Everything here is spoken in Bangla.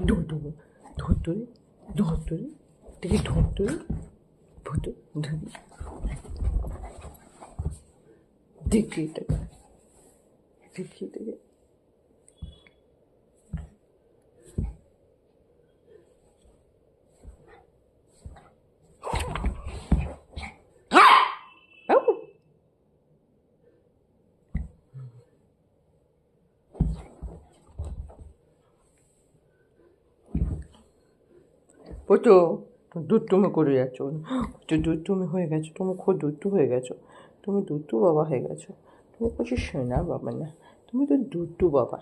ধুতুরি ধুতুরি ধুতুরি দেখি ধুতুরি ভুতুরি ধুরি দেখি এটাকে দেখি এটাকে পচো দুধ তুমি করে যাচ্ছ দুধ তুমি হয়ে গেছো তুমি খুব দুধ হয়ে গেছো তুমি দুধ বাবা হয়ে গেছো তুমি প্রচুর সোনা বাবা না তুমি তো দুধ বাবা